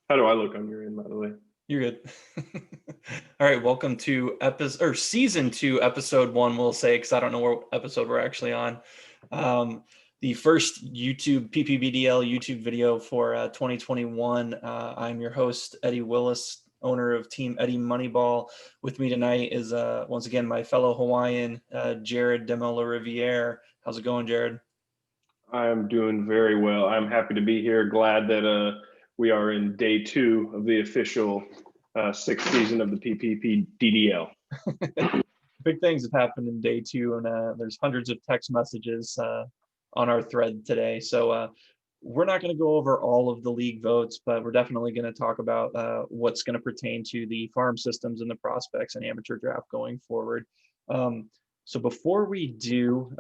How do I look on your end, by the way? You're good. All right, welcome to season 2, episode 1, we'll say, because I don't know what episode we're actually on. Um, the first YouTube PPBDL YouTube video for 2021. I'm your host, Eddie Willis, owner of Team Eddie Moneyball. With me tonight is once again my fellow Hawaiian, Jared Demola Riviere. How's it going, Jared? I'm doing very well. I'm happy to be here. Glad that we are in day two of the official sixth season of the PPP DDL. Big things have happened in day 2, and there's hundreds of text messages on our thread today. So we're not going to go over all of the league votes, but we're definitely going to talk about what's going to pertain to the farm systems and the prospects and amateur draft going forward. Um, so before we do,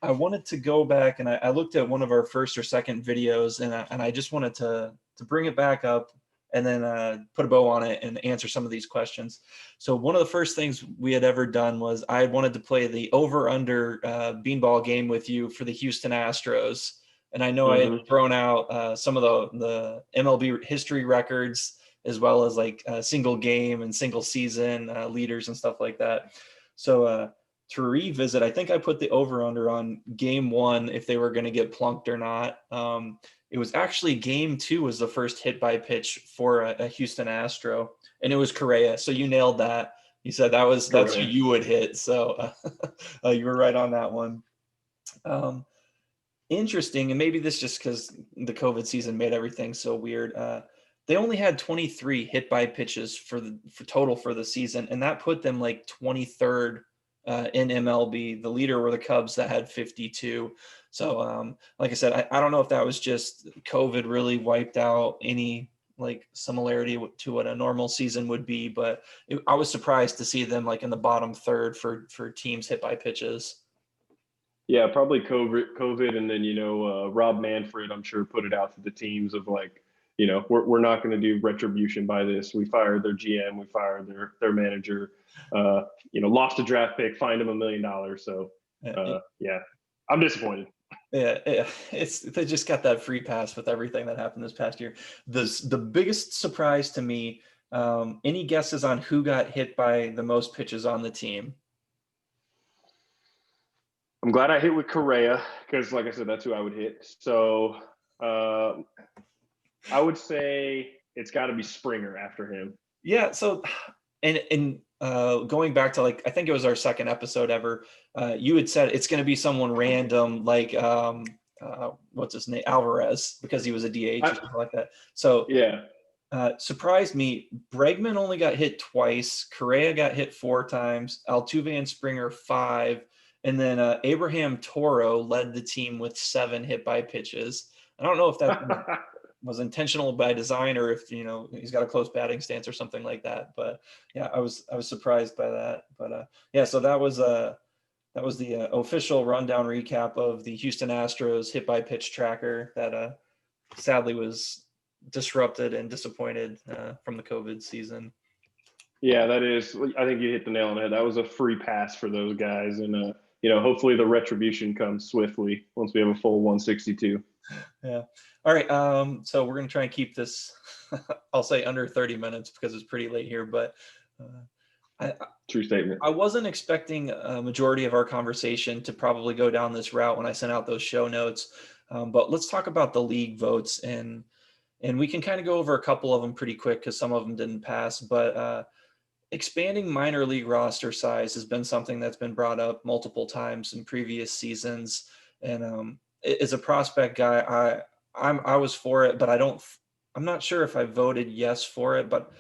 I wanted to go back and I looked at one of our first or second videos, and I just wanted to bring it back up and then put a bow on it and answer some of these questions. So one of the first things we had ever done was I wanted to play the over/under beanball game with you for the Houston Astros, and I know I had Mm-hmm. thrown out some of the MLB history records as well as like single game and single season leaders and stuff like that. So to revisit, I think I put the over under on game 1 if they were going to get plunked or not. It was actually game 2 was the first hit by pitch for a Houston Astro, and it was Correa. So you nailed that. You said that's who Correct. you would hit. So you were right on that one. Um, Interesting, and maybe this just because the COVID season made everything so weird. They only had 23 hit by pitches for total for the season, and that put them like 23rd in MLB. The leader were the Cubs that had 52. So, like I said, I don't know if that was just COVID really wiped out any like similarity to what a normal season would be, but I was surprised to see them like in the bottom third for teams hit by pitches. Yeah, probably COVID, and then Rob Manfred, I'm sure, put it out to the teams of like, we're not going to do retribution by this. We fired their GM, we fired their manager, lost a draft pick, fined him $1 million. So yeah, I'm disappointed. Yeah, it's they just got that free pass with everything that happened this past year. The biggest surprise to me, any guesses on who got hit by the most pitches on the team? I'm glad I hit with Correa because, like I said, that's who I would hit. So uh, I would say it's got to be Springer after him. Yeah, so and going back to like I think it was our second episode ever, you had said it's going to be someone random like what's his name, Alvarez, because he was a DH or I, something like that. So yeah, surprised me. Bregman only got hit twice. Correa got hit 4 times. Altuve and Springer 5, and then Abraham Toro led the team with 7 hit by pitches. I don't know if that was intentional by design or if he's got a close batting stance or something like that. But yeah, I was surprised by that. But yeah, so that was the official rundown recap of the Houston Astros hit by pitch tracker that sadly was disrupted and disappointed from the COVID season. yeah, that is. I think you hit the nail on the head. That was a free pass for those guys, and hopefully the retribution comes swiftly once we have a full 162. Yeah. All right. So we're gonna try and keep this, I'll say under 30 minutes because it's pretty late here. But uh, I, True statement. I wasn't expecting a majority of our conversation to probably go down this route when I sent out those show notes. But let's talk about the league votes, and we can kind of go over a couple of them pretty quick because some of them didn't pass. But expanding minor league roster size has been something that's been brought up multiple times in previous seasons. And as a prospect guy, I was for it, but I'm not sure if I voted yes for it. But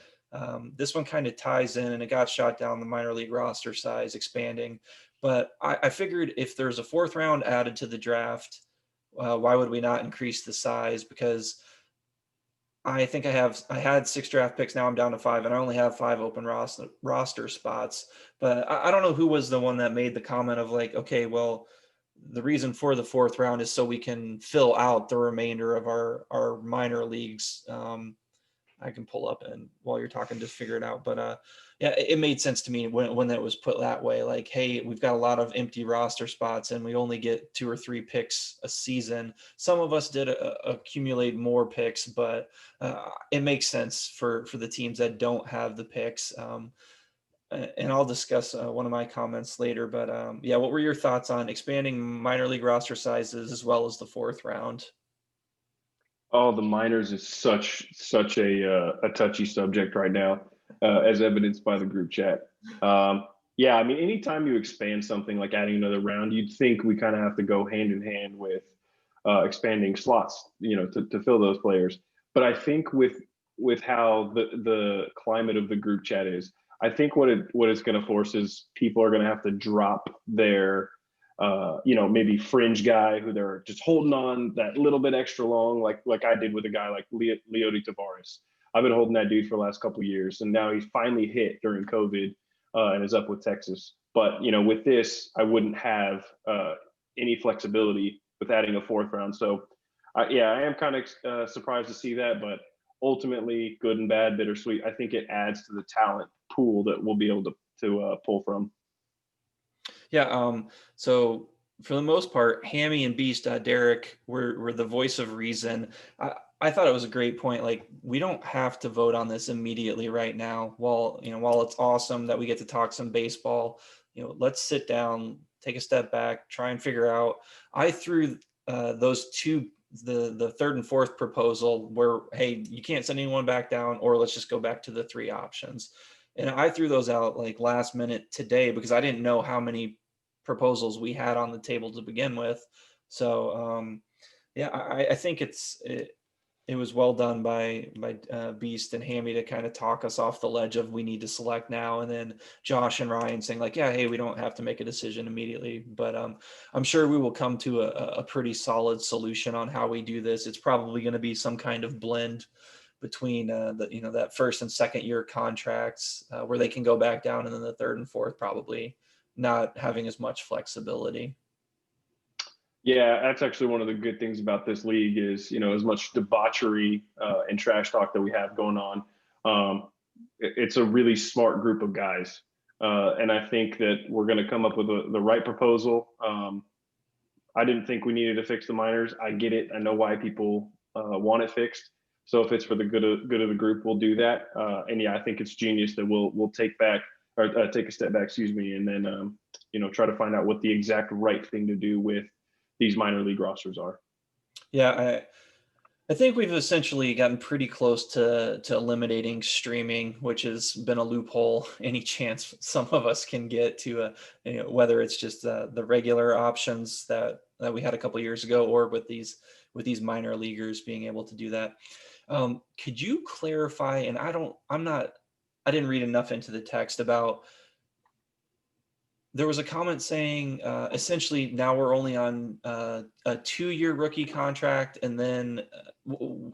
this one kind of ties in, and it got shot down, the minor league roster size expanding. But I figured if there's a 4th round added to the draft, why would we not increase the size? Because I think I had 6 draft picks. Now I'm down to 5, and I only have 5 open roster spots. But I don't know who was the one that made the comment of like, okay, well, the reason for the 4th round is so we can fill out the remainder of our minor leagues. I can pull up and while you're talking, just figure it out. But yeah, it made sense to me when that was put that way. Like, hey, we've got a lot of empty roster spots, and we only get 2 or 3 picks a season. Some of us did accumulate more picks, but it makes sense for the teams that don't have the picks. And I'll discuss one of my comments later. But yeah, what were your thoughts on expanding minor league roster sizes as well as the fourth round? Oh, the minors is such a touchy subject right now, as evidenced by the group chat. Yeah, I mean, anytime you expand something like adding another round, you'd think we kind of have to go hand in hand with expanding slots, to fill those players. But I think with how the climate of the group chat is, I think what it's going to force is people are going to have to drop their maybe fringe guy who they're just holding on that little bit extra long, like I did with a guy like Leody Tavares. I've been holding that dude for the last couple of years, and now he's finally hit during COVID and is up with Texas. But with this, I wouldn't have any flexibility with adding a fourth round. So, yeah, I am kind of surprised to see that, but ultimately, good and bad, bittersweet. I think it adds to the talent pool that we'll be able to pull from. Yeah. So for the most part, Hammy and Beast, Derek were the voice of reason. I thought it was a great point. Like, we don't have to vote on this immediately right now. While it's awesome that we get to talk some baseball, let's sit down, take a step back, try and figure out. I threw those two, the third and fourth proposal where, hey, you can't send anyone back down, or let's just go back to the 3 options. And I threw those out like last minute today because I didn't know how many proposals we had on the table to begin with. So yeah, I think it was well done by Beast and Hammy to kind of talk us off the ledge of we need to select now, and then Josh and Ryan saying like, yeah, hey, we don't have to make a decision immediately, but I'm sure we will come to a pretty solid solution on how we do this. It's probably going to be some kind of blend between that first and second year contracts where they can go back down, and then the third and fourth probably not having as much flexibility. Yeah, that's actually one of the good things about this league is, as much debauchery and trash talk that we have going on, it's a really smart group of guys. And I think that we're going to come up with the right proposal. I didn't think we needed to fix the minors. I get it. I know why people want it fixed. So if it's for the good of the group, we'll do that. And yeah, I think it's genius that we'll take a step back, excuse me, and then try to find out what the exact right thing to do with these minor league rosters are. Yeah, I think we've essentially gotten pretty close to eliminating streaming, which has been a loophole any chance some of us can get to, whether it's just the regular options that we had a couple of years ago, or with these minor leaguers being able to do that. Could you clarify? And I didn't read enough into the text about. There was a comment saying essentially now we're only on a 2-year rookie contract, and then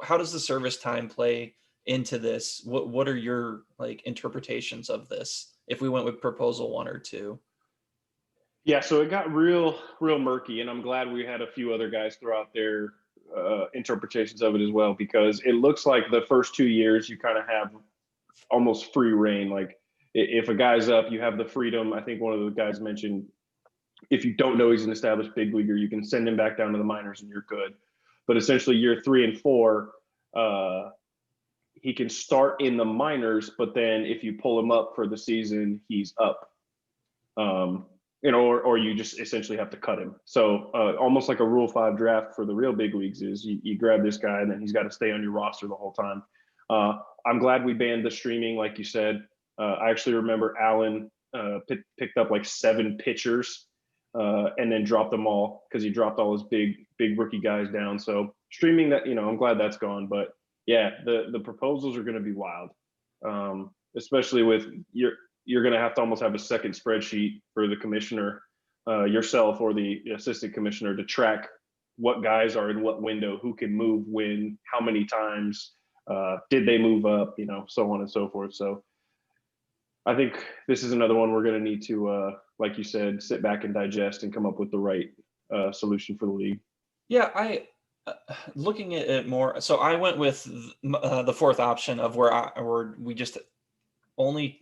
how does the service time play into this? What are your like interpretations of this if we went with proposal 1 or 2? Yeah, so it got real murky, and I'm glad we had a few other guys throw out their interpretations of it as well, because it looks like the first 2 years you kind of have almost free reign. Like, if a guy's up, you have the freedom. I think one of the guys mentioned if you don't know he's an established big leaguer, you can send him back down to the minors and you're good. But essentially, year 3 and 4, he can start in the minors, but then if you pull him up for the season, he's up. Or you just essentially have to cut him. So almost like a Rule 5 draft for the real big leagues is you grab this guy and then he's got to stay on your roster the whole time. I'm glad we banned the streaming, like you said. I actually remember Allen picked up like 7 pitchers and then dropped them all because he dropped all his big rookie guys down. So streaming, that, I'm glad that's gone. But yeah, the proposals are going to be wild, especially with you're going to have to almost have a second spreadsheet for the commissioner, yourself or the assistant commissioner, to track what guys are in what window, who can move when, how many times, did they move up, so on and so forth. So I think this is another one we're going to need to, like you said, sit back and digest and come up with the right solution for the league. Yeah, Looking at it more, so I went with the fourth option of where we just only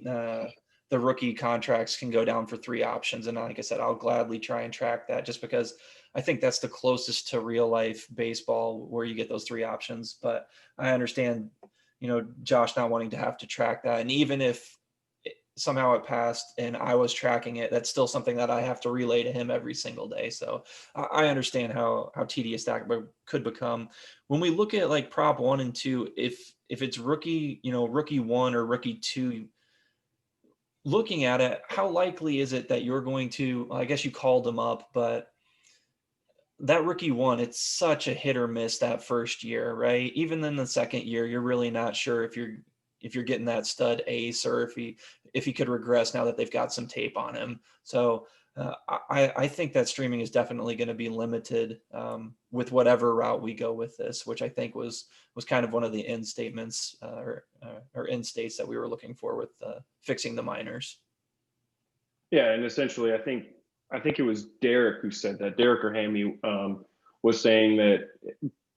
the rookie contracts can go down for three options. And like I said, I'll gladly try and track that just because I think that's the closest to real life baseball where you get those three options. But I understand, Josh not wanting to have to track that. And even if somehow it passed and I was tracking it, that's still something that I have to relay to him every single day. So I understand how tedious that could become. When we look at like prop 1 and 2, if it's rookie, rookie 1 or rookie 2, looking at it, how likely is it that you're going to, I guess you called them up, but that rookie 1, it's such a hit or miss that first year, right? Even in the second year, you're really not sure if you're getting that stud ace or if he could regress now that they've got some tape on him. So I think that streaming is definitely going to be limited with whatever route we go with this, which I think was kind of one of the end statements or end states that we were looking for with fixing the minors. Yeah, and essentially, I think it was Derek who said that. Derek or Hammy was saying that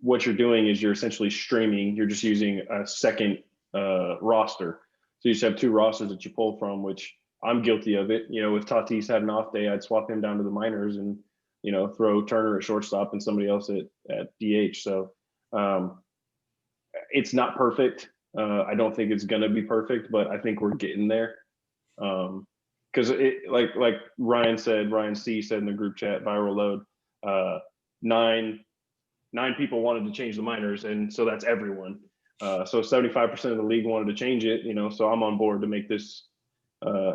what you're doing is you're essentially streaming. You're just using a second roster. So you just have two rosters that you pull from, which I'm guilty of it. If Tatis had an off day, I'd swap him down to the minors and throw Turner at shortstop and somebody else at DH. So it's not perfect. I don't think it's gonna be perfect, but I think we're getting there. Because like Ryan C said in the group chat, viral load, nine people wanted to change the minors, and so that's everyone. So 75% of the league wanted to change it, so I'm on board to make this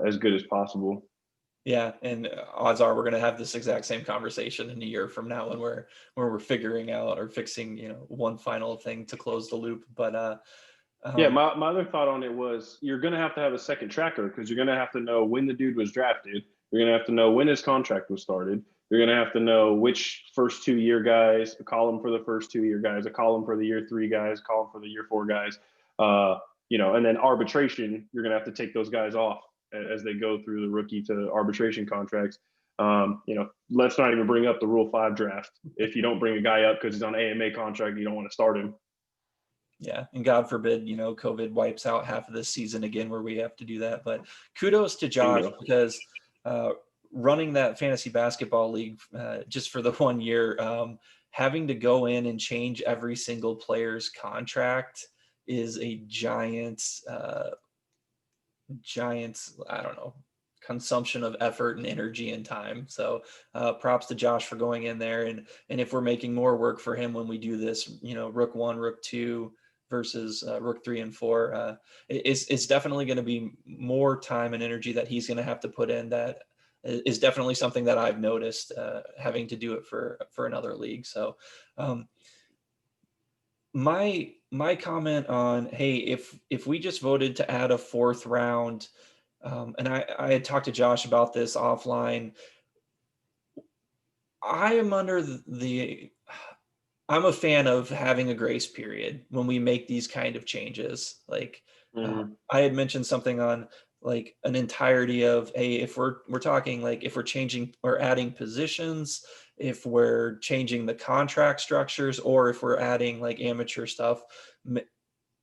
as good as possible. Yeah, and odds are we're going to have this exact same conversation in a year from now when we're figuring out or fixing, one final thing to close the loop. But yeah, my other thought on it was you're going to have a second tracker because you're going to have to know when the dude was drafted. You're going to have to know when his contract was started. You're going to have to know which first 2 year guys, a column for the first 2 year guys, a column for the year 3 guys, a column for the year 4 guys. And then arbitration, you're going to have to take those guys off as they go through the rookie to arbitration contracts. Let's not even bring up the Rule 5 draft. If you don't bring a guy up because he's on AMA contract, you don't want to start him. Yeah, and God forbid, COVID wipes out half of this season again where we have to do that. But kudos to Josh because running that fantasy basketball league just for the 1 year, having to go in and change every single player's contract is a giant, I don't know, consumption of effort and energy and time. So props to Josh for going in there. And if we're making more work for him when we do this, Rook 1, Rook 2 versus Rook 3 and 4, it's definitely going to be more time and energy that he's going to have to put in. That is definitely something that I've noticed having to do it for another league. So my comment on, hey, if we just voted to add a fourth round, and I had talked to Josh about this offline. I am I'm a fan of having a grace period when we make these kind of changes. Like I had mentioned something on like an entirety of, hey, if we're talking like if we're changing or adding positions, if we're changing the contract structures, or if we're adding like amateur stuff,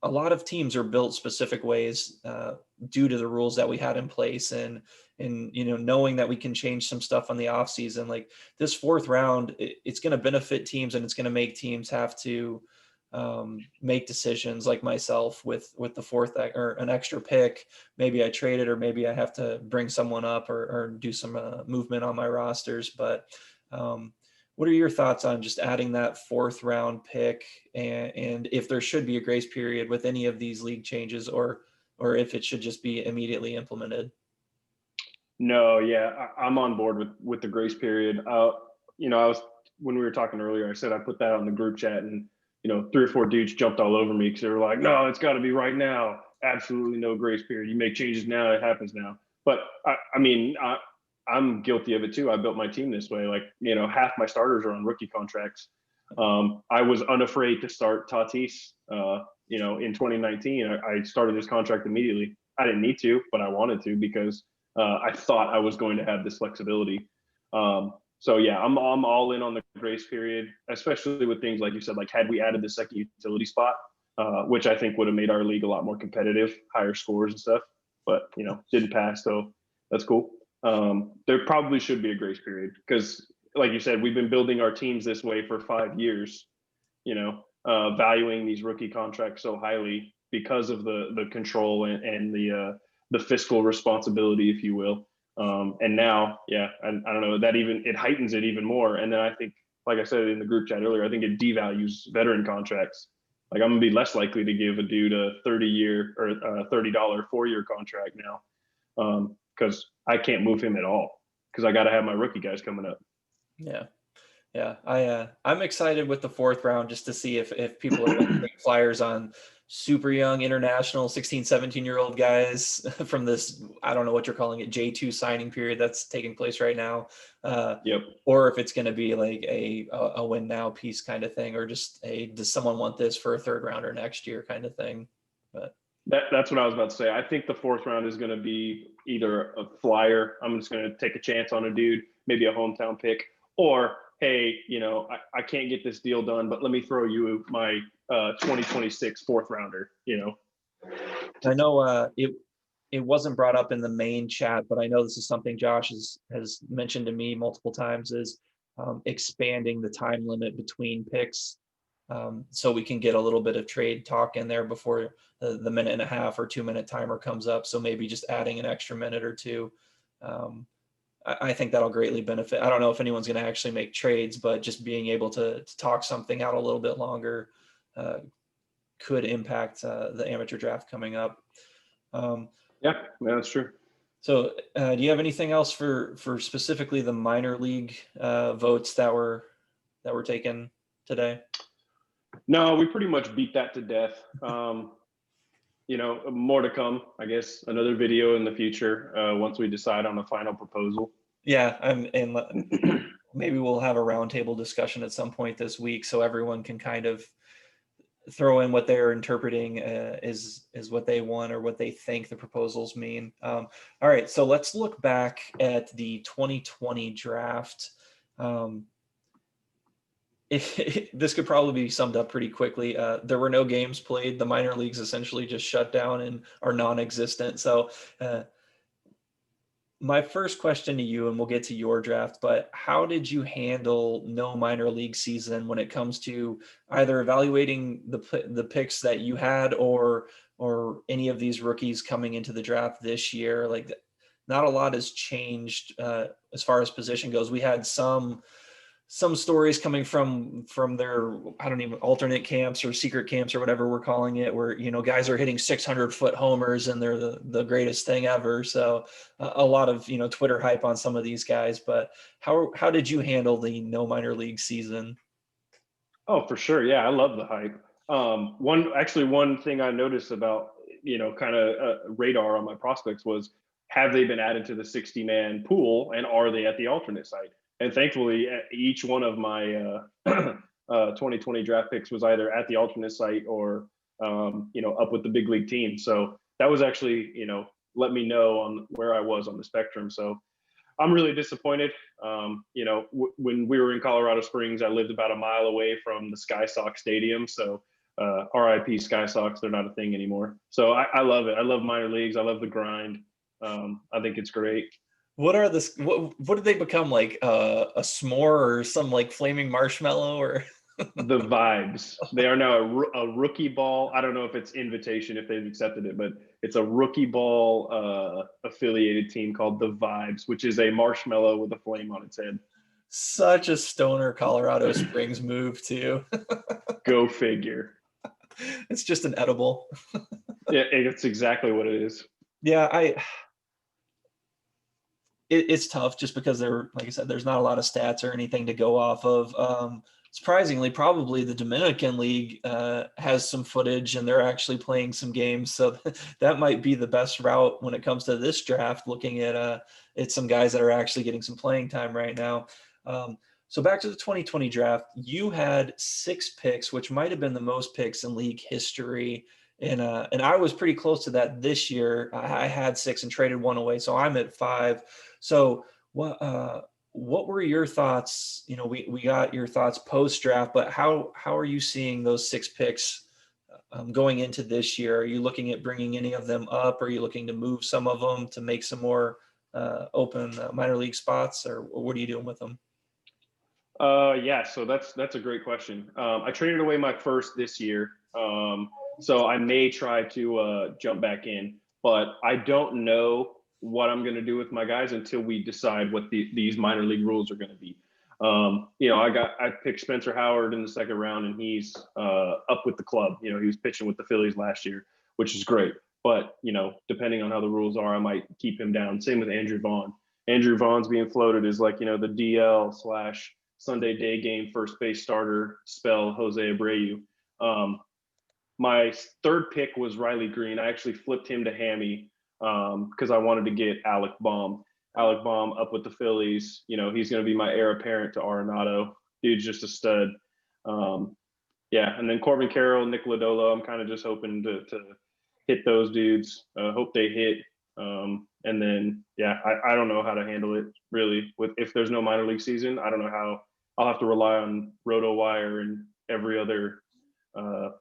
a lot of teams are built specific ways due to the rules that we had in place, and knowing that we can change some stuff on the off season. Like this fourth round, it's going to benefit teams, and it's going to make teams have to make decisions like myself with the fourth or an extra pick. Maybe I trade it, or maybe I have to bring someone up or do some movement on my rosters. But what are your thoughts on just adding that fourth round pick, and if there should be a grace period with any of these league changes, or if it should just be immediately implemented? No, yeah, I'm on board with the grace period. I was when we were talking earlier, I said I put that on the group chat, and 3 or 4 dudes jumped all over me because they were like, "No, it's got to be right now. Absolutely no grace period. You make changes now, it happens now." But I'm guilty of it too. I built my team this way. Like, half my starters are on rookie contracts. I was unafraid to start Tatis. In 2019, I started his contract immediately. I didn't need to, but I wanted to because I thought I was going to have this flexibility. So yeah, I'm all in on the grace period, especially with things like you said, like had we added the second utility spot, which I think would have made our league a lot more competitive, higher scores and stuff. But didn't pass, so that's cool. There probably should be a grace period because, like you said, we've been building our teams this way for 5 years. Valuing these rookie contracts so highly because of the control and the fiscal responsibility, if you will. And now, yeah, I don't know, that even it heightens it even more. And then I think, like I said in the group chat earlier, I think it devalues veteran contracts. Like I'm gonna be less likely to give a dude a 30-year or $30 4-year contract now, because I can't move him at all because I got to have my rookie guys coming up. Yeah. Yeah, I'm excited with the fourth round just to see if people are going to take flyers on super young international 16, 17-year-old guys from this, I don't know what you're calling it, J2 signing period that's taking place right now. Yep. Or if it's going to be like a win now piece kind of thing, or just does someone want this for a third rounder next year kind of thing. But that's what I was about to say. I think the fourth round is going to be either a flyer. I'm just going to take a chance on a dude, maybe a hometown pick, or hey, I can't get this deal done, but let me throw you my 2026 fourth rounder. I know it wasn't brought up in the main chat, but I know this is something Josh has mentioned to me multiple times, is expanding the time limit between picks, so we can get a little bit of trade talk in there before the minute and a half or 2-minute timer comes up. So maybe just adding an extra minute or two. I think that'll greatly benefit. I don't know if anyone's going to actually make trades, but just being able to talk something out a little bit longer could impact the amateur draft coming up. Yeah, that's true. So do you have anything else for specifically the minor league votes that were taken today? No, we pretty much beat that to death. More to come, I guess. Another video in the future once we decide on the final proposal. Yeah, and maybe we'll have a roundtable discussion at some point this week, so everyone can kind of throw in what they're interpreting is what they want or what they think the proposals mean. All right, so let's look back at the 2020 draft. This could probably be summed up pretty quickly. There were no games played. The minor leagues essentially just shut down and are non-existent. So my first question to you, and we'll get to your draft, but how did you handle no minor league season when it comes to either evaluating the picks that you had or any of these rookies coming into the draft this year? Like, not a lot has changed as far as position goes. We had some stories coming from their, I don't even, alternate camps or secret camps or whatever we're calling it, where, guys are hitting 600-foot homers and they're the greatest thing ever. So a lot of, Twitter hype on some of these guys, but how did you handle the no minor league season? Oh, for sure. Yeah. I love the hype. One thing I noticed about, kind of radar on my prospects was, have they been added to the 60-man pool and are they at the alternate site? And thankfully, each one of my 2020 draft picks was either at the alternate site or, up with the big league team. So that was actually, let me know on where I was on the spectrum. So I'm really disappointed. When we were in Colorado Springs, I lived about a mile away from the Sky Sox Stadium. So RIP Sky Sox, they're not a thing anymore. So I love it. I love minor leagues. I love the grind. I think it's great. What are what did they become, like a s'more or some like flaming marshmallow or? The Vibes. They are now a rookie ball. I don't know if it's invitation, if they've accepted it, but it's a rookie ball affiliated team called the Vibes, which is a marshmallow with a flame on its head. Such a stoner Colorado Springs move too. Go figure. It's just an edible. Yeah, it's exactly what it is. Yeah, it's tough just because like I said, there's not a lot of stats or anything to go off of. Surprisingly, probably the Dominican League has some footage and they're actually playing some games. So that might be the best route when it comes to this draft, looking at some guys that are actually getting some playing time right now. So back to the 2020 draft, you had 6 picks, which might have been the most picks in league history. And I was pretty close to that this year. I had 6 and traded 1 away. So I'm at 5. So what what were your thoughts? We got your thoughts post draft, but how are you seeing those 6 picks going into this year? Are you looking at bringing any of them up? Are you looking to move some of them to make some more open minor league spots, or what are you doing with them? Yeah, so that's a great question. I traded away my first this year, so I may try to jump back in, but I don't know what I'm going to do with my guys until we decide what these minor league rules are going to be. I picked Spencer Howard in the second round, and he's up with the club. He was pitching with the Phillies last year, which is great. But depending on how the rules are, I might keep him down. Same with Andrew Vaughn. Andrew Vaughn's being floated as like the DL slash Sunday day game first base starter spell Jose Abreu. My third pick was Riley Green. I actually flipped him to Hammy because I wanted to get Alec Baum. Alec Baum up with the Phillies. He's going to be my heir apparent to Arenado. Dude's just a stud. Yeah, and then Corbin Carroll, Nick Lodolo. I'm kind of just hoping to hit those dudes. Hope they hit. And then, yeah, I don't know how to handle it really. If there's no minor league season, I don't know how. I'll have to rely on RotoWire and every other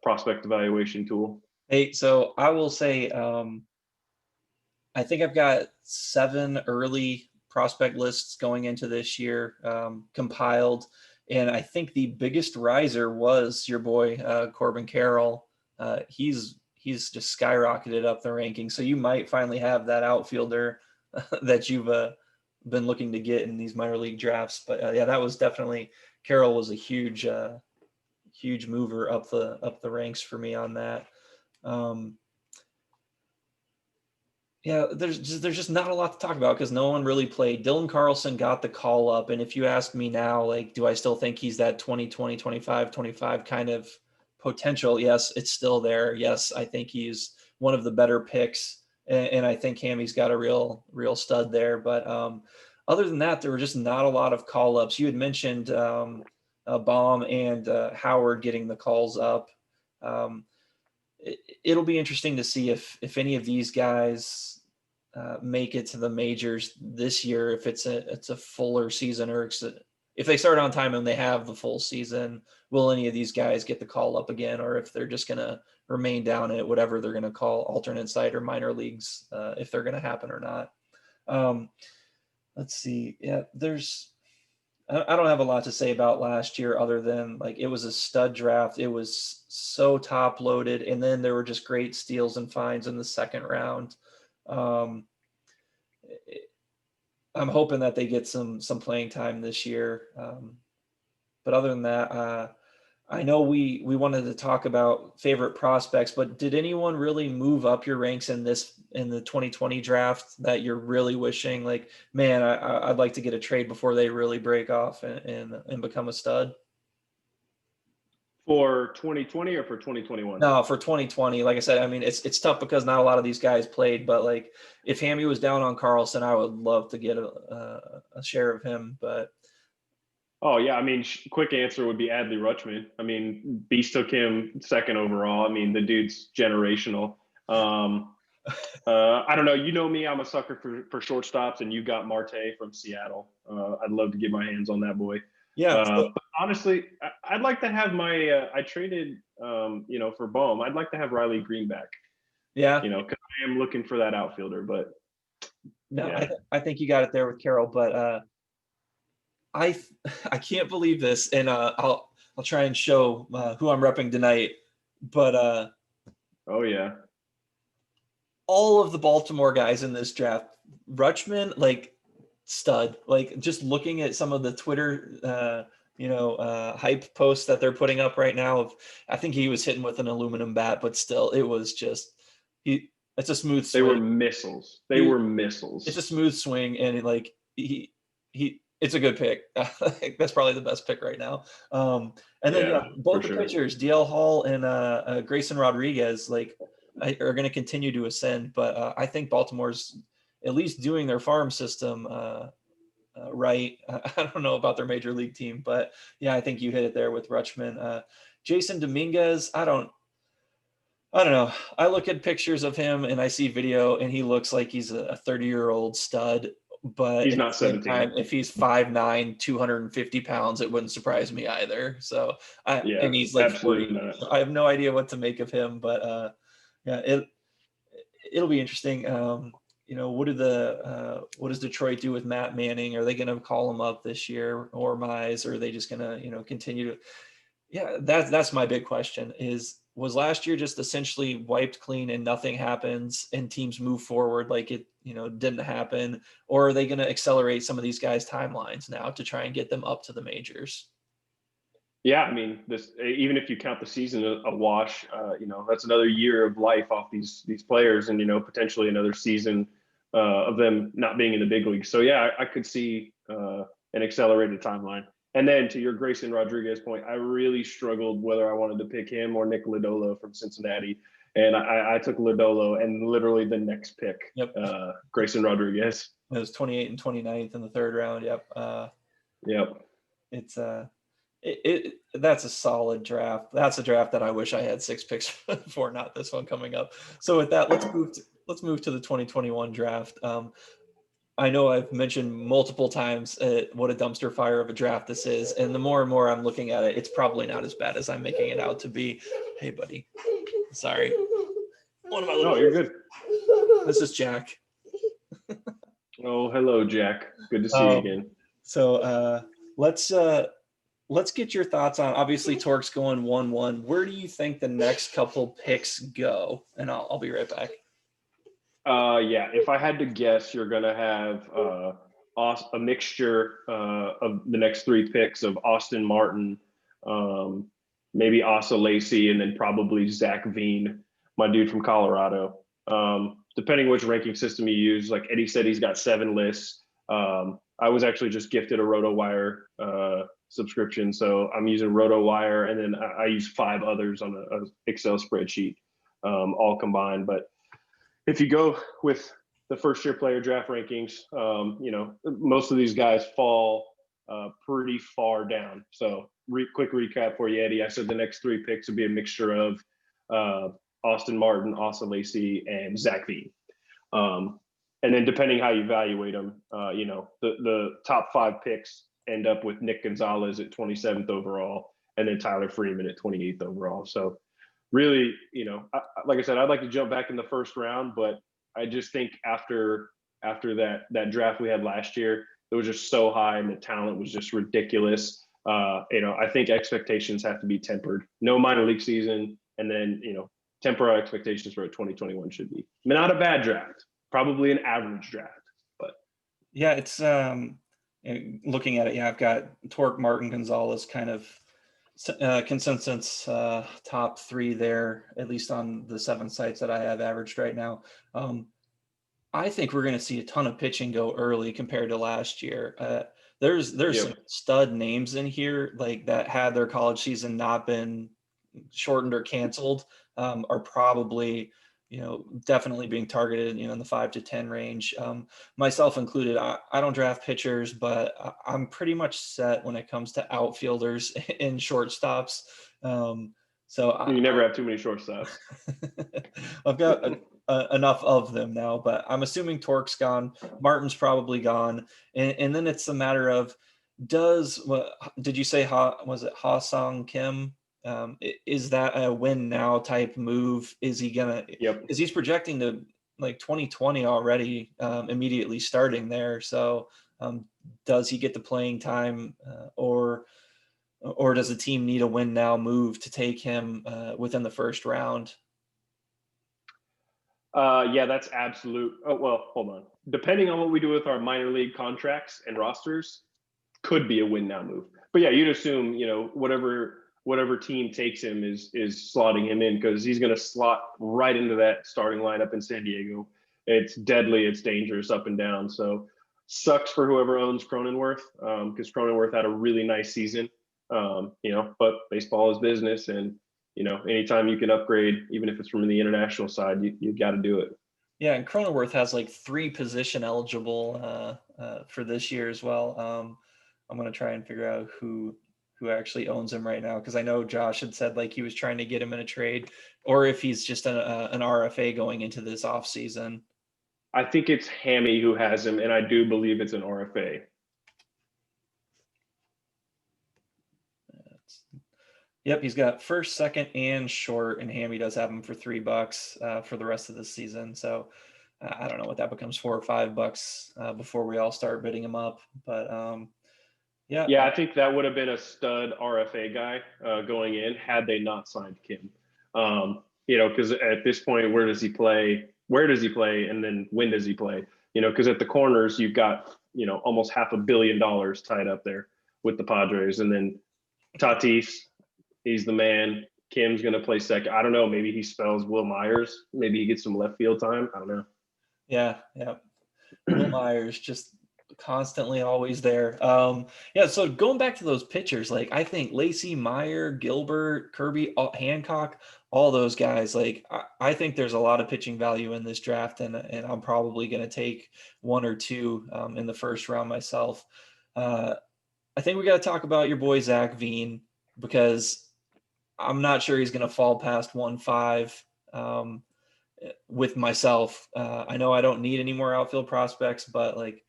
prospect evaluation tool. Hey, so I will say, I think I've got 7 early prospect lists going into this year compiled. And I think the biggest riser was your boy, Corbin Carroll. He's just skyrocketed up the rankings. So you might finally have that outfielder that you've been looking to get in these minor league drafts. But yeah, that was definitely, Carroll was a huge mover up the ranks for me on that. Yeah, there's just not a lot to talk about because no one really played. Dylan Carlson got the call up, and if you ask me now, like, do I still think he's that 2020, 25 kind of potential? Yes, it's still there. Yes, I think he's one of the better picks, and I think Hammy's got a real stud there. But other than that, there were just not a lot of call ups. You had mentioned Baum and Howard getting the calls up. It'll be interesting to see if any of these guys make it to the majors this year, if it's a fuller season, or if they start on time and they have the full season, will any of these guys get the call up again, or if they're just going to remain down at whatever they're going to call alternate site or minor leagues, if they're going to happen or not. Let's see. Yeah, I don't have a lot to say about last year other than like it was a stud draft. It was so top loaded, and then there were just great steals and finds in the second round. I'm hoping that they get some playing time this year. But other than that, I know we wanted to talk about favorite prospects, but did anyone really move up your ranks in the 2020 draft that you're really wishing, like, man, I'd like to get a trade before they really break off and become a stud? For 2020 or for 2021? No, for 2020, like I said, I mean, it's tough because not a lot of these guys played, but like if Hammy was down on Carlson, I would love to get a share of him, but. Oh yeah, I mean, quick answer would be Adley Rutschman. I mean, Beast took him second overall. I mean, the dude's generational. I don't know. You know me, I'm a sucker for shortstops, and you got Marte from Seattle. I'd love to get my hands on that boy. Yeah. But honestly, I'd like to have my. I traded, for Bohm. I'd like to have Riley Green back. Yeah. Because I am looking for that outfielder. But no, yeah. I think you got it there with Carroll, but I can't believe this, and I'll try and show who I'm repping tonight. But oh yeah, all of the Baltimore guys in this draft, Rutschman, like stud. Like just looking at some of the Twitter, hype posts that they're putting up right now. I think he was hitting with an aluminum bat, but still, it was just It's a smooth swing. They were missiles. Were missiles. It's a smooth swing, and like he it's a good pick. That's probably the best pick right now. And then both the pitchers, DL Hall and Grayson Rodriguez, like are going to continue to ascend. But I think Baltimore's at least doing their farm system right. I don't know about their major league team, but yeah, I think you hit it there with Rutschman. Jason Dominguez, I don't know. I look at pictures of him and I see video, and he looks like he's a 30-year-old stud. but He's at not the same 17. time, if he's 5'9", 250 pounds, it wouldn't surprise me either. So Yeah, and he's like absolutely 40. not. So I have no idea what to make of him, but yeah, it'll be interesting. What does Detroit do with Matt Manning? Are they going to call him up this year, or Mize, or are they just going to, continue to? Yeah, that's my big question was last year just essentially wiped clean and nothing happens and teams move forward like it, didn't happen, or are they going to accelerate some of these guys' timelines now to try and get them up to the majors? Yeah, I mean, this even if you count the season a wash, that's another year of life off these players, and potentially another season of them not being in the big leagues. So yeah, I could see an accelerated timeline. And then to your Grayson Rodriguez point, I really struggled whether I wanted to pick him or Nick Lodolo from Cincinnati, and I took Lodolo, and literally the next pick, Yep. Grayson Rodriguez. It was 28 and 29th in the third round. Yep. Yep. It's that's a solid draft. That's a draft that I wish I had 6 picks for, not this one coming up. So with that, let's move to the 2021 draft. I know I've mentioned multiple times what a dumpster fire of a draft this is, and the more and more I'm looking at it, it's probably not as bad as I'm making it out to be. Hey, buddy. Sorry. One of my little. No, you're good. This is Jack. Oh, hello, Jack. Good to see you again. So let's get your thoughts on, obviously Tork's going 1-1. Where do you think the next couple picks go? And I'll be right back. Yeah, if I had to guess, you're going to have a mixture of the next 3 picks of Austin Martin, maybe Asa Lacy, and then probably Zach Veen, my dude from Colorado. Depending which ranking system you use, like Eddie said, he's got 7 lists. I was actually just gifted a RotoWire subscription, so I'm using RotoWire, and then I use 5 others on an Excel spreadsheet, all combined. But if you go with the first year player draft rankings, most of these guys fall pretty far down. So quick recap for you, Eddie. I said the next 3 picks would be a mixture of Austin Martin, Asa Lacy, and Zach Veen. And then depending how you evaluate them, the top 5 picks end up with Nick Gonzalez at 27th overall, and then Tyler Freeman at 28th overall. So really, like I said, I'd like to jump back in the first round, but I just think after that draft we had last year, it was just so high and the talent was just ridiculous. I think expectations have to be tempered. No minor league season, and then temper our expectations for what 2021 should be. I mean, not a bad draft, probably an average draft, but yeah, it's looking at it. Yeah, I've got Tork, Martin, Gonzalez, kind of consensus top 3 there, at least on the 7 sites that I have averaged right now. I think we're going to see a ton of pitching go early compared to last year. There's some stud names in here, like that had their college season not been shortened or canceled, are probably definitely being targeted in the 5 to 10 range, myself included. I don't draft pitchers, but I'm pretty much set when it comes to outfielders and shortstops. So you never have too many shortstops. I've got enough of them now, but I'm assuming Tork's gone, Martin's probably gone, and then it's a matter of did you say was it Ha-Sung Kim? Is that a win now type move? Is he gonna? Yep. Is he's projecting to like 2020 already, immediately starting there? So does he get the playing time, or does the team need a win now move to take him within the first round? Yeah, that's absolute. Oh, well, hold on. Depending on what we do with our minor league contracts and rosters, could be a win now move. But yeah, you'd assume whatever team takes him is slotting him in, because he's going to slot right into that starting lineup in San Diego. It's deadly, it's dangerous up and down. So sucks for whoever owns Cronenworth, because Cronenworth had a really nice season. But baseball is business, and anytime you can upgrade, even if it's from the international side, you got to do it. Yeah, and Cronenworth has like 3 position eligible for this year as well. I'm going to try and figure out who actually owns him right now, because I know Josh had said like he was trying to get him in a trade, or if he's just an RFA going into this off season. I think it's Hammy who has him, and I do believe it's an RFA. Yep, he's got first, second, and short, and Hammy does have him for $3 for the rest of the season. So I don't know what that becomes, $4 or $5 before we all start bidding him up. But yeah, Yeah, I think that would have been a stud RFA guy going in had they not signed Kim. Because at this point, where does he play? Where does he play? And then when does he play? Because at the corners, you've got, almost $500 million tied up there with the Padres. And then Tatis, he's the man. Kim's going to play second. I don't know. Maybe he spells Will Myers. Maybe he gets some left field time. I don't know. yeah. Will Myers just constantly always there. Yeah, so going back to those pitchers, like I think Lacey, Meyer, Gilbert, Kirby, Hancock, all those guys, like I think there's a lot of pitching value in this draft, and I'm probably going to take one or two in the first round myself. I think we got to talk about your boy Zach Veen, because I'm not sure he's going to fall past 1.5. With myself, I know I don't need any more outfield prospects, but like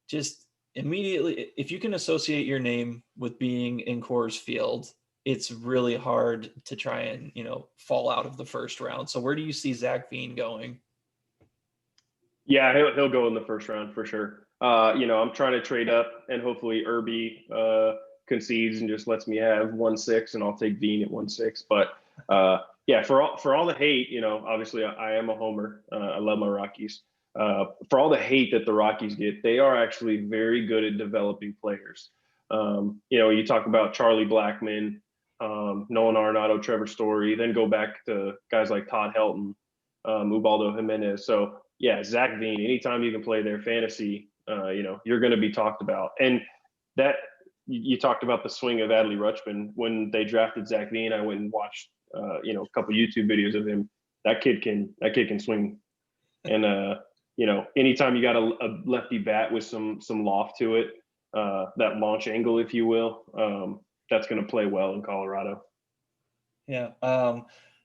just immediately, if you can associate your name with being in Coors Field, it's really hard to try and, fall out of the first round. So where do you see Zach Veen going? Yeah, he'll go in the first round for sure. I'm trying to trade up, and hopefully Irby concedes and just lets me have 1.6, and I'll take Veen at 1.6. But yeah, for all the hate, obviously I am a homer. I love my Rockies. For all the hate that the Rockies get, they are actually very good at developing players. You talk about Charlie Blackmon, Nolan Arenado, Trevor Story, then go back to guys like Todd Helton, Ubaldo Jimenez. So yeah, Zach Veen, anytime you can play their fantasy, you're going to be talked about. And that you talked about the swing of Adley Rutschman. When they drafted Zach Veen, I went and watched, a couple YouTube videos of him. That kid can swing. And, anytime you got a lefty bat with some loft to it, that launch angle, if you will, that's going to play well in Colorado. Yeah.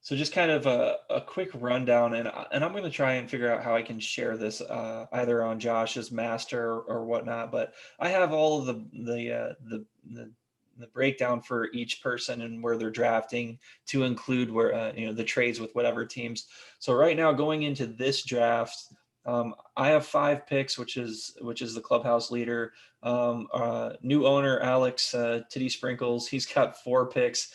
So just kind of a quick rundown, and I'm going to try and figure out how I can share this either on Josh's master or whatnot. But I have all of the breakdown for each person and where they're drafting, to include where the trades with whatever teams. So right now, going into this draft, I have 5 picks, which is the clubhouse leader. New owner Alex Titty Sprinkles, he's got 4 picks.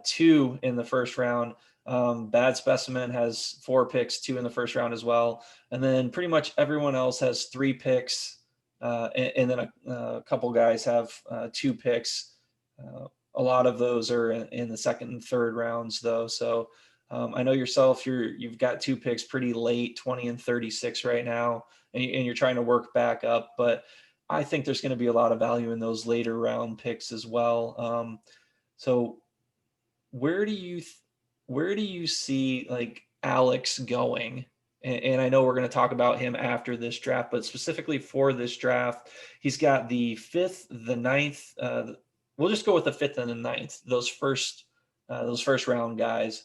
2 in the first round. Bad Specimen has 4 picks, 2 in the first round as well. And then pretty much everyone else has 3 picks. And then a couple guys have 2 picks. A lot of those are in the second and third rounds though. So I know yourself, you've got 2 picks pretty late, 20 and 36 right now, and you're trying to work back up. But I think there's going to be a lot of value in those later round picks as well. So where do you see like Alex going? And I know we're going to talk about him after this draft, but specifically for this draft, he's got the 5th, the 9th. We'll just go with the 5th and the 9th. Those first round guys.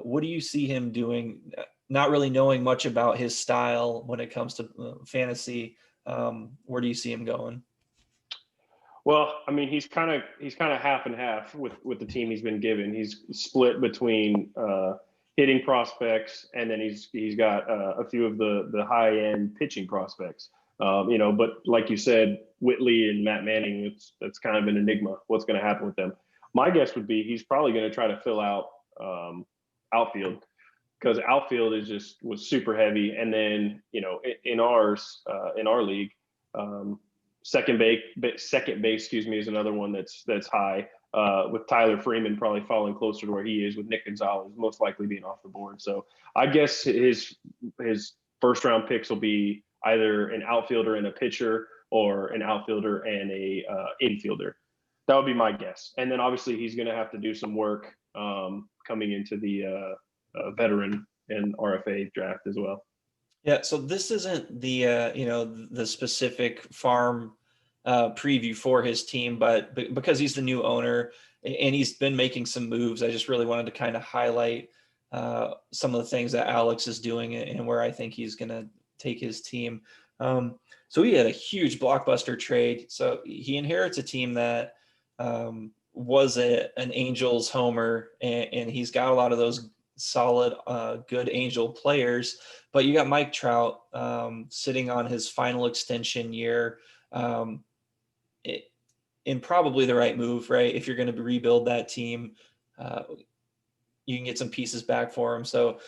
What do you see him doing? Not really knowing much about his style when it comes to fantasy. Where do you see him going? Well, I mean, he's kind of half and half with the team he's been given. He's split between hitting prospects, and then he's got a few of the high end pitching prospects. But like you said, Whitley and Matt Manning, that's kind of an enigma. What's going to happen with them? My guess would be he's probably going to try to fill out outfield, because outfield was super heavy, and then in our league. Second base, excuse me, is another one that's high. With Tyler Freeman probably falling closer to where he is, with Nick Gonzalez most likely being off the board. So I guess his first round picks will be either an outfielder and a pitcher, or an outfielder and a infielder. That would be my guess. And then obviously he's going to have to do some work coming into the veteran and RFA draft as well. Yeah, so this isn't the the specific farm preview for his team, but because he's the new owner and he's been making some moves, I just really wanted to kind of highlight some of the things that Alex is doing and where I think he's going to take his team. So he had a huge blockbuster trade. So he inherits a team that was an Angels homer, and he's got a lot of those solid, good Angel players. But you got Mike Trout sitting on his final extension year. In probably the right move, right? If you're going to rebuild that team, you can get some pieces back for him. So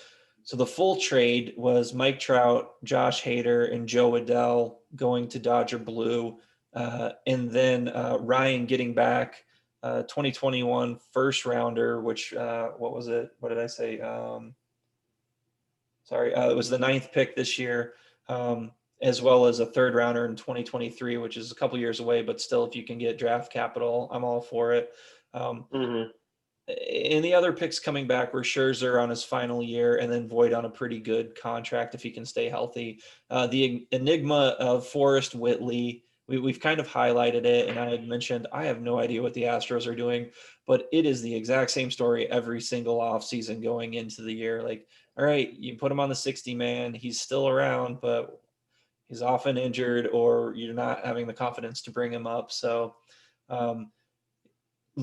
the full trade was Mike Trout, Josh Hader, and Joe Adell going to Dodger Blue, and then Ryan getting back 2021 first rounder, which what was it? What did I say? It was the 9th pick this year. As well as a third rounder in 2023, which is a couple years away, but still, if you can get draft capital, I'm all for it. And the other picks coming back were Scherzer on his final year, and then Voit on a pretty good contract if he can stay healthy. The enigma of Forrest Whitley, we've kind of highlighted it, and I had mentioned I have no idea what the Astros are doing, but it is the exact same story every single offseason going into the year. Like, all right, you put him on the 60-man, he's still around, but he's often injured, or you're not having the confidence to bring him up. So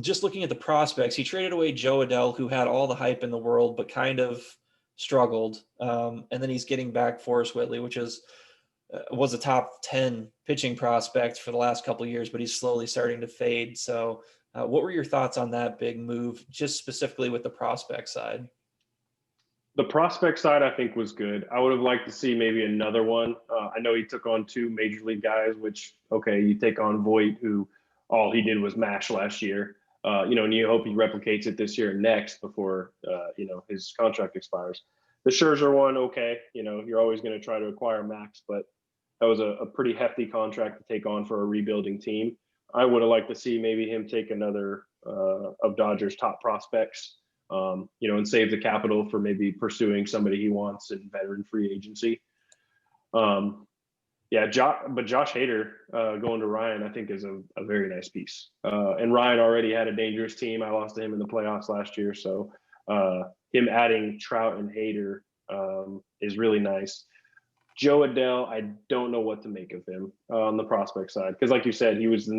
just looking at the prospects, he traded away Joe Adell, who had all the hype in the world, but kind of struggled. And then he's getting back Forrest Whitley, which was a top 10 pitching prospect for the last couple of years, but he's slowly starting to fade. So what were your thoughts on that big move, just specifically with the prospect side? The prospect side, I think, was good. I would have liked to see maybe another one. I know he took on 2 major league guys, which, okay, you take on Voit, who all he did was mash last year. And you hope he replicates it this year and next before, his contract expires. The Scherzer one, okay, you're always going to try to acquire max, but that was a pretty hefty contract to take on for a rebuilding team. I would have liked to see maybe him take another of Dodgers' top prospects. And save the capital for maybe pursuing somebody he wants in veteran free agency. But Josh Hader going to Ryan, I think, is a very nice piece. And Ryan already had a dangerous team. I lost to him in the playoffs last year. So him adding Trout and Hader is really nice. Joe Adell, I don't know what to make of him on the prospect side. Because like you said, he was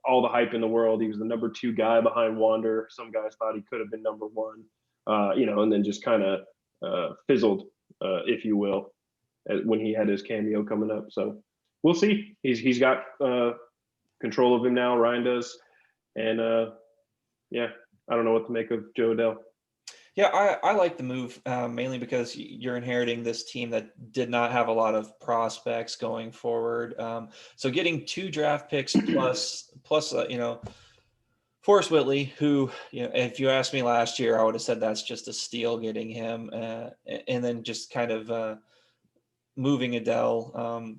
all the hype in the world. He was the number 2 guy behind Wander. Some guys thought he could have been number 1, and then just kind of fizzled, if you will, when he had his cameo coming up. So we'll see. He's got control of him now. Ryan does. And I don't know what to make of Joe Adell. Yeah, I like the move mainly because you're inheriting this team that did not have a lot of prospects going forward. So getting 2 draft picks plus Forrest Whitley, who, if you asked me last year, I would have said that's just a steal getting him, and then just kind of moving Adell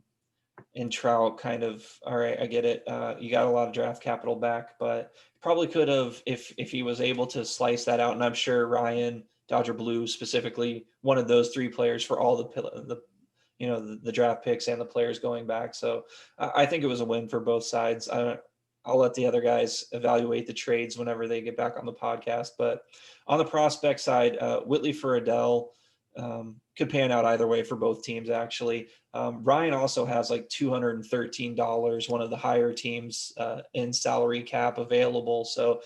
and Trout. Kind of, all right, I get it. You got a lot of draft capital back, but probably could have if he was able to slice that out. And I'm sure Ryan, Dodger Blue specifically, wanted those 3 players for all the draft picks and the players going back. So I think it was a win for both sides. I'll let the other guys evaluate the trades whenever they get back on the podcast. But on the prospect side, Whitley for Adell could pan out either way for both teams, actually. Ryan also has like $213, one of the higher teams in salary cap available. So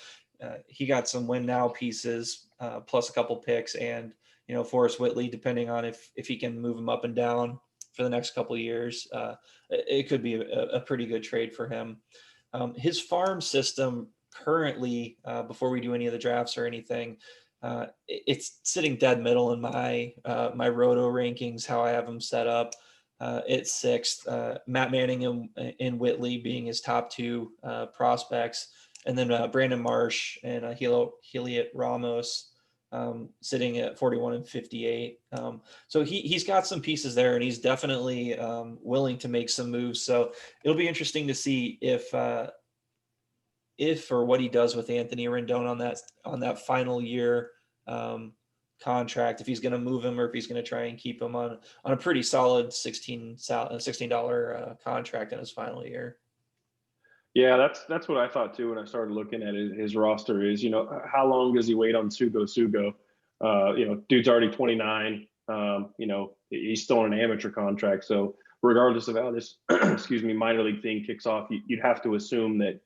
he got some win now pieces plus a couple picks, and Forrest Whitley, depending on if he can move him up and down for the next couple of years, it could be a pretty good trade for him. His farm system currently, before we do any of the drafts or anything, it's sitting dead middle in my roto rankings, how I have him set up. It's 6th, Matt Manning and Whitley being his top 2 prospects, and then Brandon Marsh and Heliot Ramos sitting at 41 and 58. So he's got some pieces there, and he's definitely willing to make some moves. So it'll be interesting to see if or what he does with Anthony Rendon on that final year contract, if he's going to move him or if he's going to try and keep him on a pretty solid $16 contract in his final year. Yeah, that's what I thought too when I started looking at his roster is, how long does he wait on Sugo? Dude's already 29. He's still on an amateur contract. So regardless of how this, excuse me, minor league thing kicks off, you'd have to assume that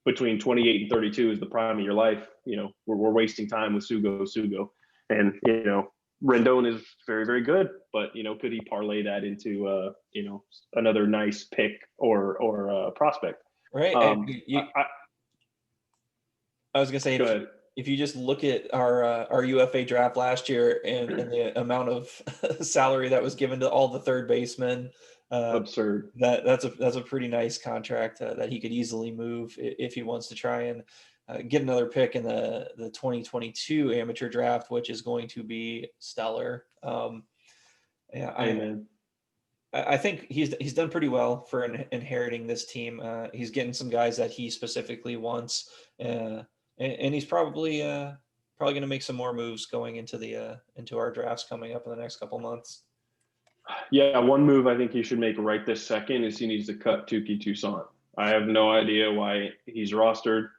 between 28 and 32 is the prime of your life. We're wasting time with Sugo. And, Rendon is very, very good, but, could he parlay that into, another nice pick or prospect? Right. I was gonna say, if you just look at our UFA draft last year and the amount of salary that was given to all the third basemen, absurd. That's a pretty nice contract that he could easily move if he wants to try and get another pick in the 2022 amateur draft, which is going to be stellar. Amen. I think he's done pretty well for inheriting this team. He's getting some guys that he specifically wants. And he's probably going to make some more moves going into our drafts coming up in the next couple months. Yeah, one move I think he should make right this second is he needs to cut Touki Toussaint. I have no idea why he's rostered.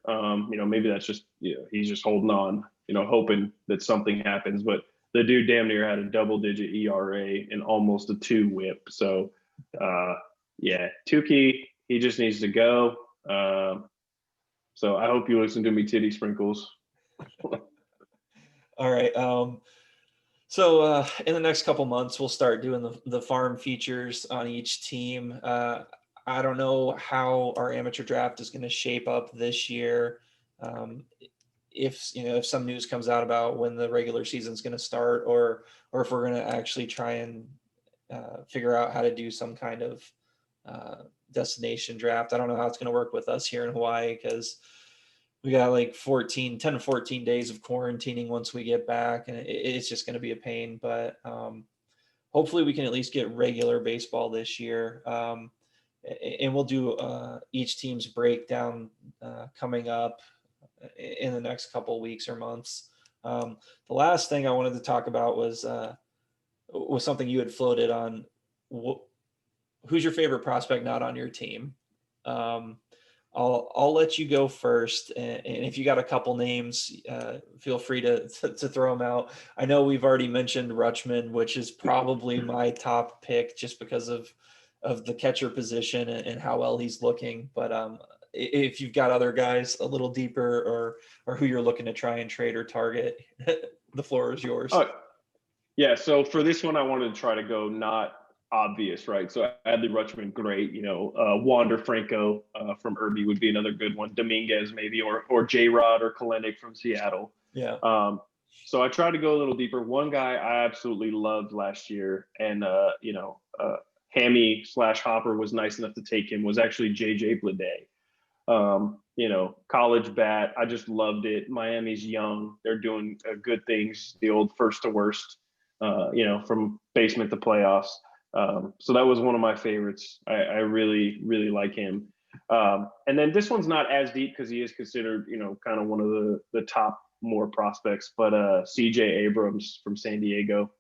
Maybe that's just he's just holding on, hoping that something happens. But the dude damn near had a double-digit ERA and almost a 2 WHIP. So, Touki, he just needs to go. So I hope you listen to me, Titty Sprinkles. All right. So in the next couple months, we'll start doing the farm features on each team. I don't know how our amateur draft is going to shape up this year. If some news comes out about when the regular season is going to start, or if we're going to actually try and figure out how to do some kind of destination draft. I don't know how it's going to work with us here in Hawaii, because we got like 10 to 14 days of quarantining once we get back, and it's just going to be a pain. But hopefully we can at least get regular baseball this year. And we'll do each team's breakdown coming up in the next couple weeks or months. The last thing I wanted to talk about was something you had floated on. Who's your favorite prospect not on your team? I'll let you go first, and if you got a couple names, feel free to throw them out. I know we've already mentioned Rutschman, which is probably my top pick just because of the catcher position and how well he's looking. But if you've got other guys a little deeper, or who you're looking to try and trade or target, the floor is yours. Yeah. So for this one, I wanted to try to go not obvious, right? So Adley Rutschman, great. Wander Franco from Irby would be another good one. Dominguez maybe, or J-Rod or Kalenic from Seattle. Yeah. So I tried to go a little deeper. One guy I absolutely loved last year, and Hammy/Hopper was nice enough to take him, was actually JJ Bleday. College bat. I just loved it. Miami's young. They're doing good things. The old first to worst, from basement to playoffs. So that was one of my favorites. I really, really like him. And then this one's not as deep because he is considered, kind of one of the top more prospects, but CJ Abrams from San Diego.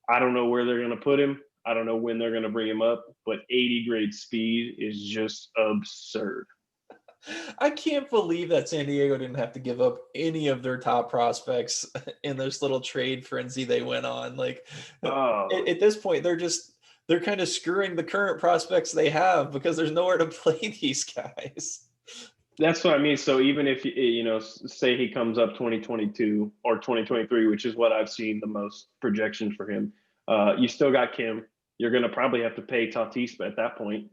I don't know where they're going to put him. I don't know when they're going to bring him up, but 80 grade speed is just absurd. I can't believe that San Diego didn't have to give up any of their top prospects in this little trade frenzy they went on. Like at this point, they're kind of screwing the current prospects they have because there's nowhere to play these guys. That's what I mean. So even if, say he comes up 2022 or 2023, which is what I've seen the most projections for him, you still got Kim. You're going to probably have to pay Tatis at that point.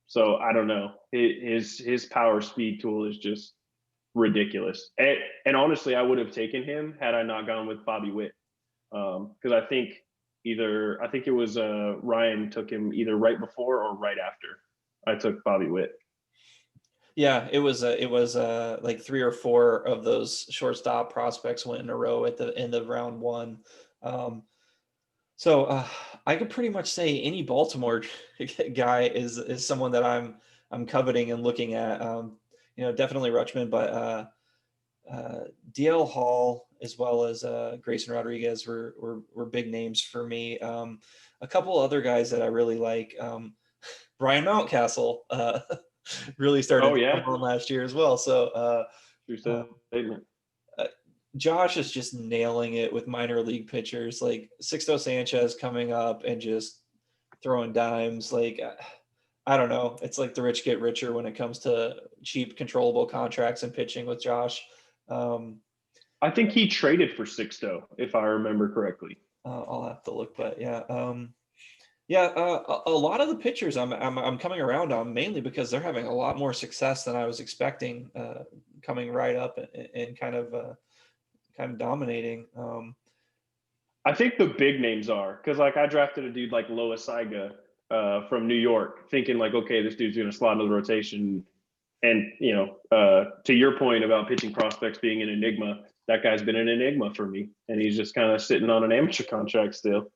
So I don't know. His power speed tool is just ridiculous. And honestly, I would have taken him had I not gone with Bobby Witt. Because I think it was Ryan took him either right before or right after I took Bobby Witt. Yeah, it was like 3 or 4 of those shortstop prospects went in a row at the end of round 1. So I could pretty much say any Baltimore guy is someone that I'm coveting and looking at. Definitely Rutschman, but DL Hall as well as Grayson Rodriguez were big names for me. A couple other guys that I really like. Brian Mountcastle really started to come on last year as well. So true statement. Josh is just nailing it with minor league pitchers, like Sixto Sanchez coming up and just throwing dimes. Like, I don't know. It's like the rich get richer when it comes to cheap, controllable contracts and pitching with Josh. Um, I think he traded for Sixto, if I remember correctly. I'll have to look, but yeah. Yeah, a lot of the pitchers I'm coming around on mainly because they're having a lot more success than I was expecting, coming right up and kind of dominating. I think the big names are because like I drafted a dude like Lois Saiga from New York, thinking like, okay, this dude's going to slot into the rotation. And to your point about pitching prospects being an enigma, that guy's been an enigma for me, and he's just kind of sitting on an amateur contract still.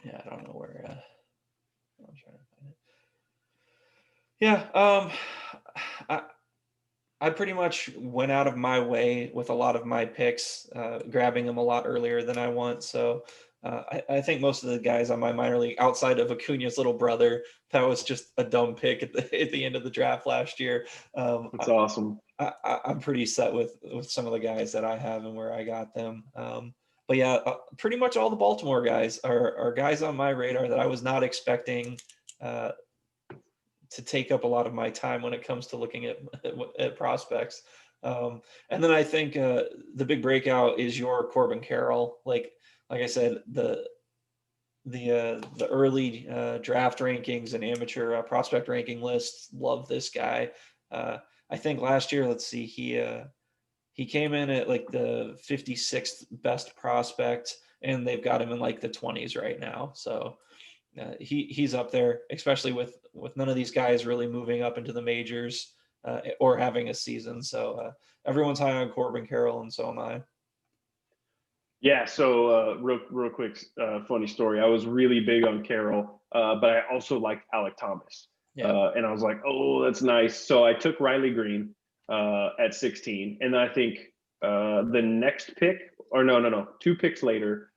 Yeah, I don't know where. I'm trying to find it. Yeah, I pretty much went out of my way with a lot of my picks, grabbing them a lot earlier than I want. So I think most of the guys on my minor league, outside of Acuna's little brother, that was just a dumb pick at the end of the draft last year. That's awesome. I'm pretty set with some of the guys that I have and where I got them. But yeah, pretty much all the Baltimore guys are guys on my radar that I was not expecting to take up a lot of my time when it comes to looking at prospects. And then I think the big breakout is your Corbin Carroll. Like I said, the early draft rankings and amateur prospect ranking lists love this guy. I think last year, let's see, he came in at like the 56th best prospect, and they've got him in like the 20s right now. So he's up there, especially with none of these guys really moving up into the majors or having a season. So everyone's high on Corbin Carroll, and so am I. Yeah. So real quick, funny story. I was really big on Carroll, but I also liked Alec Thomas. Yeah. And I was like, oh, that's nice. So I took Riley Green at 16, and then I think the next pick, or no, 2 picks later,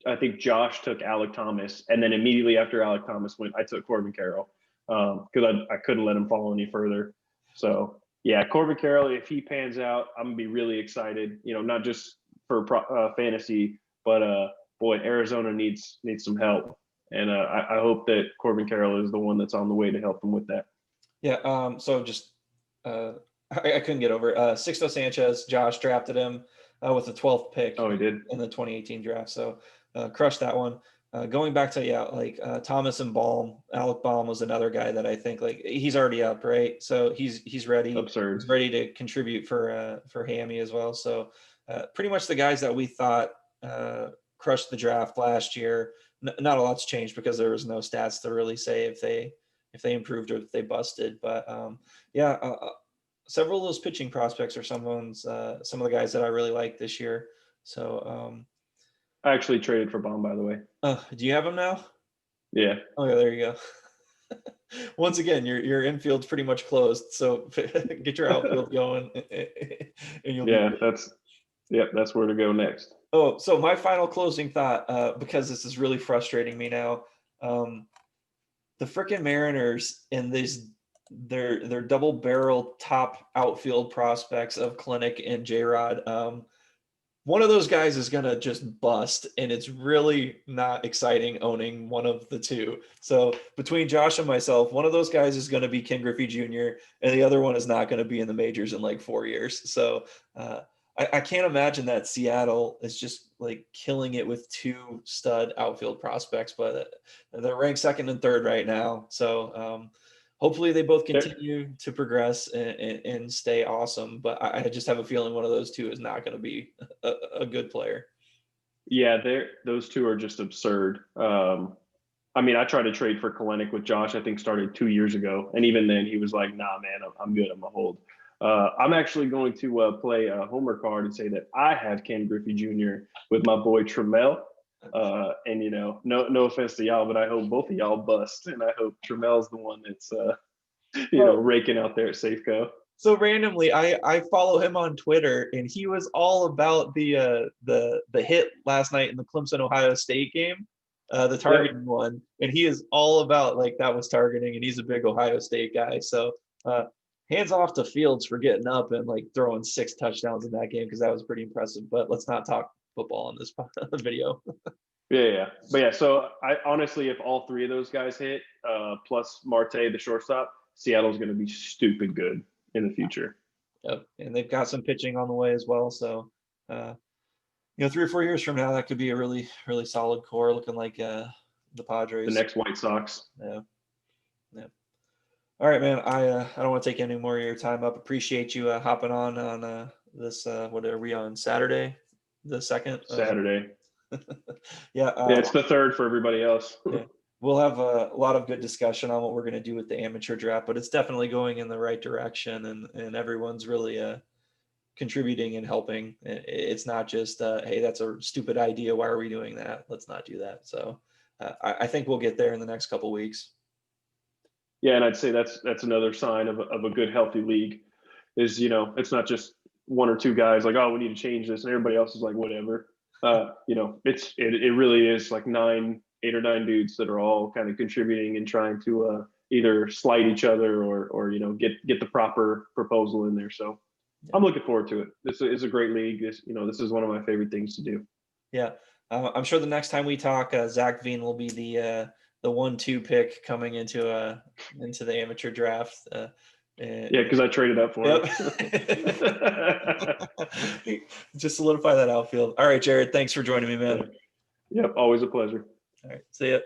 I think Josh took Alec Thomas, and then immediately after Alec Thomas went, I took Corbin Carroll because I couldn't let him fall any further. So yeah, Corbin Carroll, if he pans out, I'm gonna be really excited. Not just for fantasy, but boy, Arizona needs some help, and I hope that Corbin Carroll is the one that's on the way to help them with that. Yeah. So just I couldn't get over it. Sixto Sanchez, Josh drafted him with the 12th pick. Oh, he did in the 2018 draft. So crushed that one. Going back to Thomas and Baum, Alec Baum was another guy that I think like he's already up, right? So he's ready. Absurd. He's ready to contribute for Hammy as well. So pretty much the guys that we thought crushed the draft last year. Not a lot's changed because there was no stats to really say if they improved or if they busted. But several of those pitching prospects are some of the guys that I really like this year. So I actually traded for Baum, by the way. Do you have him now? Yeah. Oh, yeah, there you go. Once again, your infield's pretty much closed, so get your outfield going. And that's where to go next. Oh, so my final closing thought, because this is really frustrating me now. The frickin' Mariners and their double barrel top outfield prospects of Clinic and J-Rod. One of those guys is going to just bust, and it's really not exciting owning one of the two. So between Josh and myself, one of those guys is going to be Ken Griffey Jr., and the other one is not going to be in the majors in like 4 years. So I can't imagine that Seattle is just like killing it with 2 stud outfield prospects, but they're ranked 2nd and 3rd right now. So hopefully they both continue to progress and stay awesome. But I just have a feeling one of those 2 is not going to be a good player. Yeah, those 2 are just absurd. I mean, I tried to trade for Kalenic with Josh, I think started 2 years ago. And even then he was like, nah, man, I'm good. I'm a hold. I'm actually going to play a homer card and say that I have Ken Griffey Jr. with my boy Trammell. And no offense to y'all, but I hope both of y'all bust, and I hope Trammell's the one that's raking out there at Safeco. So randomly, I follow him on Twitter, and he was all about the hit last night in the Clemson Ohio State game, the targeting one, and he is all about like that was targeting, and he's a big Ohio State guy. So hands off to Fields for getting up and like throwing 6 touchdowns in that game, because that was pretty impressive. But let's not talk football on this video. Yeah. But yeah, so I honestly, if all three of those guys hit, plus Marte, the shortstop, Seattle's going to be stupid good in the future. Yep. And they've got some pitching on the way as well. So, 3 or 4 years from now, that could be a really, really solid core, looking like the Padres. The next White Sox. Yeah. All right, man. I don't want to take any more of your time up. Appreciate you hopping on this. What are we on, Saturday, the 2nd? Saturday. Yeah. Yeah, it's the 3rd for everybody else. Yeah. We'll have a lot of good discussion on what we're going to do with the amateur draft, but it's definitely going in the right direction, and everyone's really contributing and helping. It's not just, hey, that's a stupid idea, why are we doing that? Let's not do that. So I think we'll get there in the next couple of weeks. Yeah, and I'd say that's another sign of a good, healthy league is, it's not just 1 or 2 guys like, oh, we need to change this, and everybody else is like, whatever. It really is like 8 or 9 dudes that are all kind of contributing and trying to either slight each other or get the proper proposal in there. So I'm looking forward to it. This is a great league. This is one of my favorite things to do. Yeah, I'm sure the next time we talk, Zach Veen will be the 1-2 pick coming into the amateur draft. Yeah, because I traded up for him. Just solidify that outfield. All right, Jared, thanks for joining me, man. Yep, always a pleasure. All right, see ya.